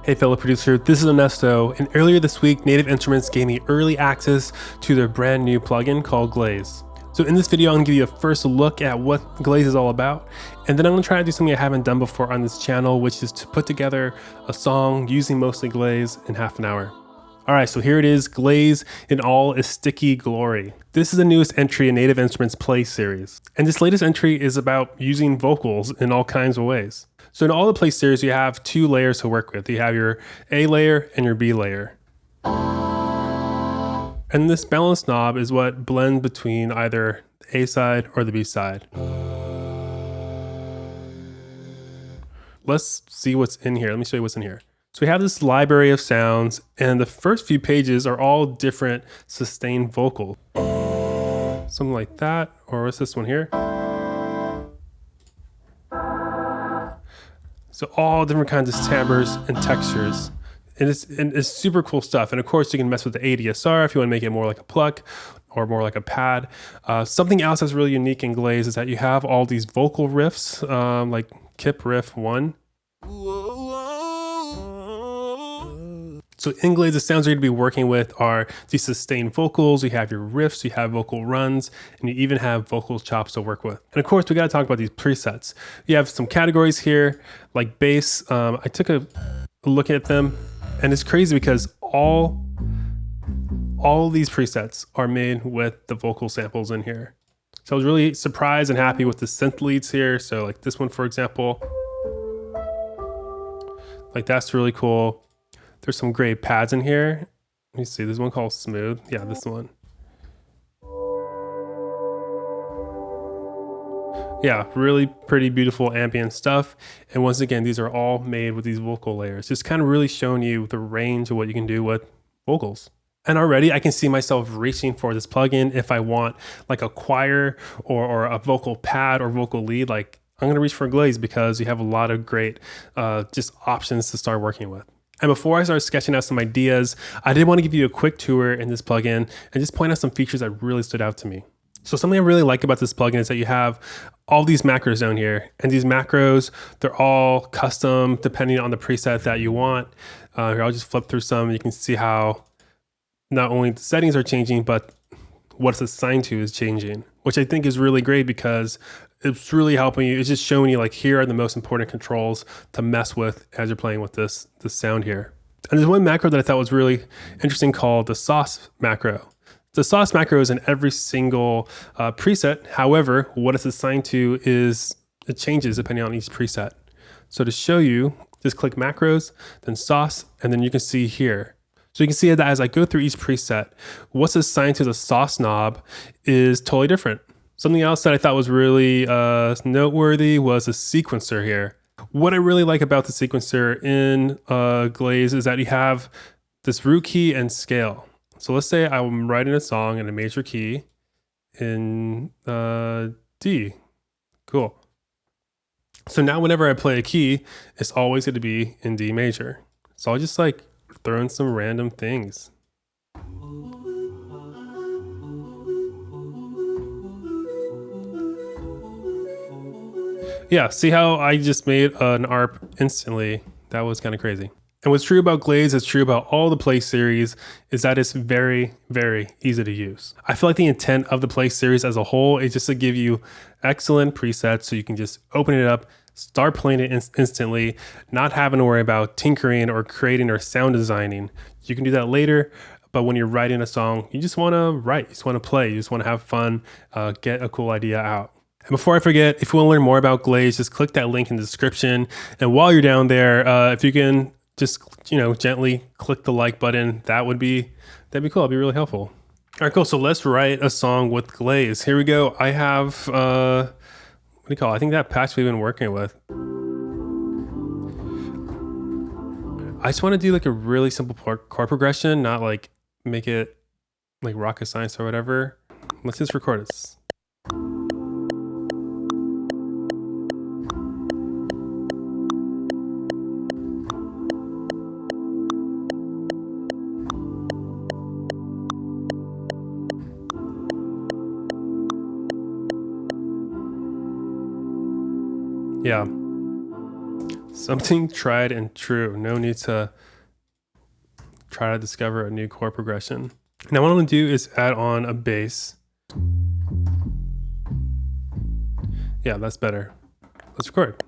Hey fellow producer, this is Onesto, and earlier this week, Native Instruments gave me early access to their brand new plugin called Glaze. So in this video, I'm gonna give you a first look at what Glaze is all about, and then I'm gonna try to do something I haven't done before on this channel, which is to put together a song using mostly Glaze in half an hour. All right, so here it is, Glaze in all its sticky glory. This is the newest entry in Native Instruments Play series. And this latest entry is about using vocals in all kinds of ways. So in all the Play series, you have two layers to work with. You have your A layer and your B layer. And this balance knob is what blends between either the A side or the B side. Let's see what's in here. Let me show you what's in here. So we have this library of sounds, and the first few pages are all different sustained vocals. Something like that, or what's this one here? So all different kinds of timbres and textures. And it's super cool stuff. And of course you can mess with the ADSR if you want to make it more like a pluck or more like a pad. Something else that's really unique in Glaze is that you have all these vocal riffs, like Kip Riff 1. So in Glaze, the sounds you're going to be working with are these sustained vocals, you have your riffs, you have vocal runs, and you even have vocal chops to work with. And of course, we got to talk about these presets. You have some categories here, like bass. I took a look at them, and it's crazy because all these presets are made with the vocal samples in here. So I was really surprised and happy with the synth leads here. So like this one, for example, like that's really cool. There's some great pads in here. Let me see, there's one called Smooth. Yeah, this one. Yeah, really pretty beautiful ambient stuff. And once again, these are all made with these vocal layers. Just kind of really showing you the range of what you can do with vocals. And already I can see myself reaching for this plugin if I want like a choir or a vocal pad or vocal lead. Like I'm gonna reach for Glaze because you have a lot of great just options to start working with. And before I start sketching out some ideas, I did want to give you a quick tour in this plugin and just point out some features that really stood out to me. So something I really like about this plugin is that you have all these macros down here, and these macros, they're all custom depending on the preset that you want. Here, I'll just flip through some. You can see how not only the settings are changing, but what it's assigned to is changing, which I think is really great because it's really helping you. It's just showing you like, here are the most important controls to mess with as you're playing with this sound here. And there's one macro that I thought was really interesting called the sauce macro. The sauce macro is in every single preset. However, what it's assigned to is, it changes depending on each preset. So to show you, just click macros, then sauce, and then you can see here. So you can see that as I go through each preset, what's assigned to the sauce knob is totally different. Something else that I thought was really noteworthy was a sequencer here. What I really like about the sequencer in Glaze is that you have this root key and scale. So let's say I'm writing a song in a major key in D. Cool. So now whenever I play a key, it's always going to be in D major. So I'll just like throw in some random things. Yeah, see how I just made an ARP instantly? That was kind of crazy. And what's true about Glaze is true about all the Play series is that it's very, very easy to use. I feel like the intent of the Play series as a whole is just to give you excellent presets so you can just open it up, start playing it instantly, not having to worry about tinkering or creating or sound designing. You can do that later, but when you're writing a song, you just want to write, you just want to play, you just want to have fun, get a cool idea out. And before I forget, if you want to learn more about Glaze, just click that link in the description. And while you're down there, if you can just, gently click the like button, that'd be cool. It'd be really helpful. All right, cool. So let's write a song with Glaze. Here we go. I have, what do you call it? I think that patch we've been working with. I just want to do like a really simple chord progression, not like make it like rocket science or whatever. Let's just record this. Yeah. Something tried and true. No need to try to discover a new chord progression. Now what I'm gonna do is add on a bass. Yeah, that's better. Let's record.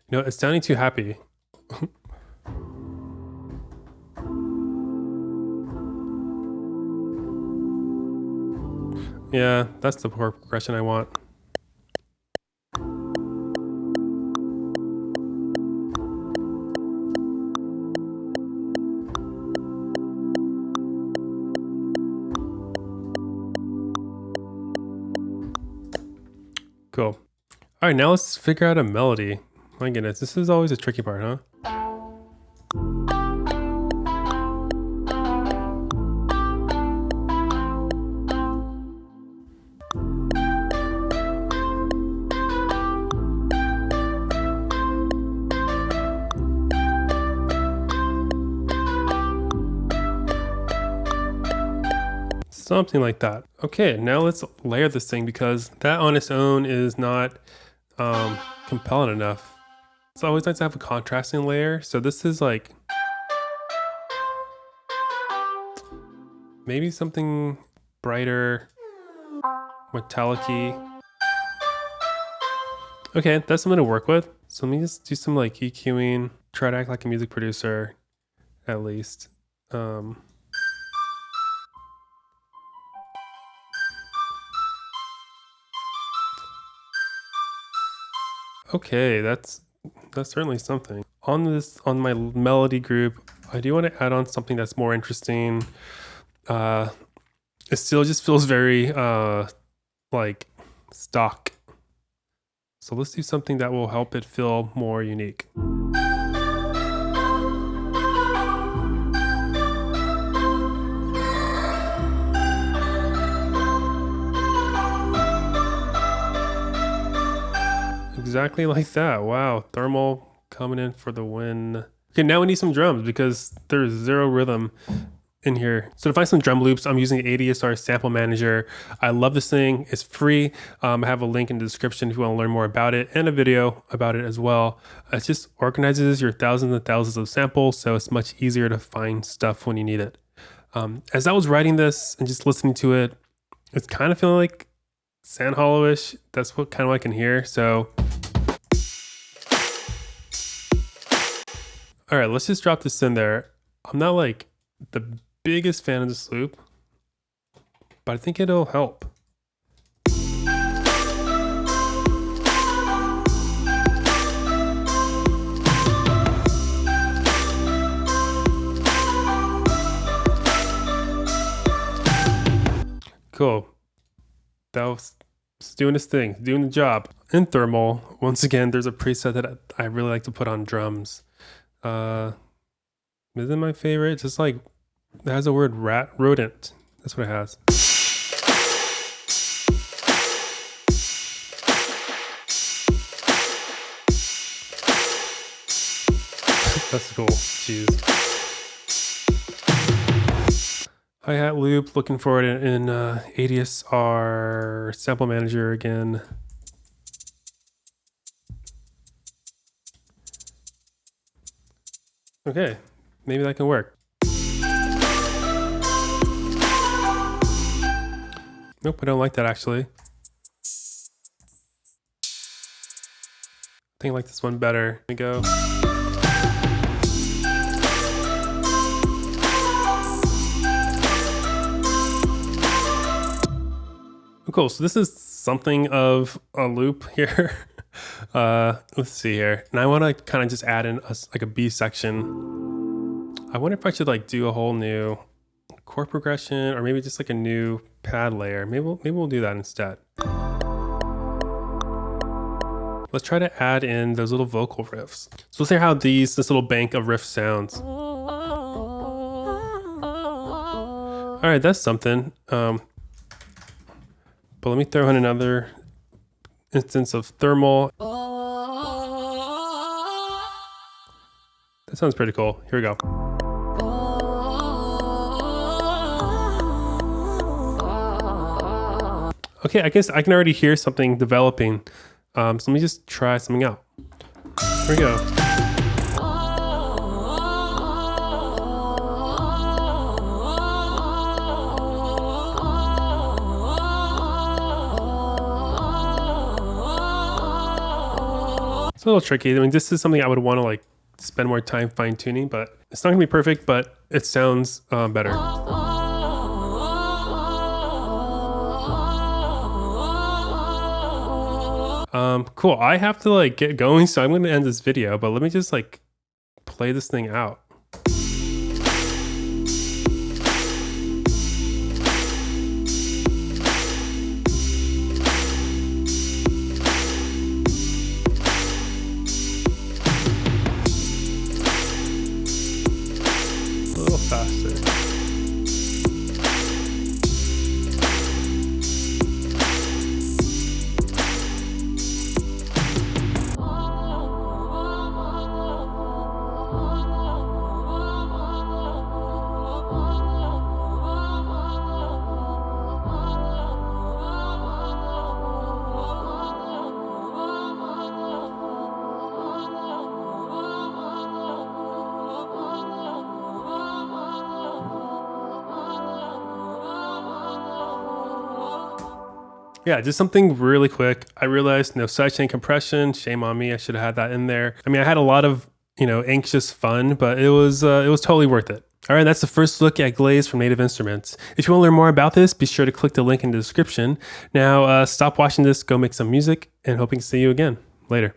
You know, it's sounding too happy. Yeah, that's the chord progression I want. Cool. All right, now let's figure out a melody. My goodness, this is always a tricky part, huh? Something like that. Okay, now let's layer this thing because that on its own is not compelling enough. It's always nice to have a contrasting layer. So this is like maybe something brighter, metallic-y. Okay, that's something to work with. So let me just do some like EQing, try to act like a music producer at least. Okay, that's certainly something. On my melody group, I do want to add on something that's more interesting. It still just feels very like stock. So let's do something that will help it feel more unique. Exactly like that. Wow, thermal coming in for the win. Okay, now we need some drums because there's zero rhythm in here. So to find some drum loops, I'm using ADSR Sample Manager. I love this thing. It's free. I have a link in the description if you want to learn more about it and a video about it as well. It just organizes your thousands and thousands of samples, so it's much easier to find stuff when you need it. As I was writing this and just listening to it, it's kind of feeling like Sand Hollow-ish. That's what I can hear. So all right, let's just drop this in there. I'm not like the biggest fan of this loop, but I think it'll help. Cool. That was doing its thing, doing the job. In thermal, once again, there's a preset that I really like to put on drums. Isn't my favorite? Just like it has the word rodent. That's what it has. That's cool. Jeez. Hi-hat loop. Looking for it in ADSR Sample Manager again. Okay, maybe that can work. Nope, I don't like that actually. I think I like this one better. Here we go. Oh, cool, so this is something of a loop here. Let's see here. And I want to kind of just add in like a B section. I wonder if I should like do a whole new chord progression or maybe just like a new pad layer. Maybe we'll do that instead. Let's try to add in those little vocal riffs. So let's see how this little bank of riffs sounds. All right, that's something. But let me throw in another instance of thermal. That sounds pretty cool. Here we go. Okay, I guess I can already hear something developing. So let me just try something out. Here we go. It's a little tricky. I mean, this is something I would want to like spend more time fine tuning, but it's not gonna be perfect, but it sounds better. Cool. I have to like get going, so I'm gonna end this video, but let me just like play this thing out. A little faster. Yeah, just something really quick. I realized no sidechain compression. Shame on me. I should have had that in there. I mean, I had a lot of, anxious fun, but it was totally worth it. All right, that's the first look at Glaze from Native Instruments. If you want to learn more about this, be sure to click the link in the description. Now, stop watching this, go make some music, and hoping to see you again later.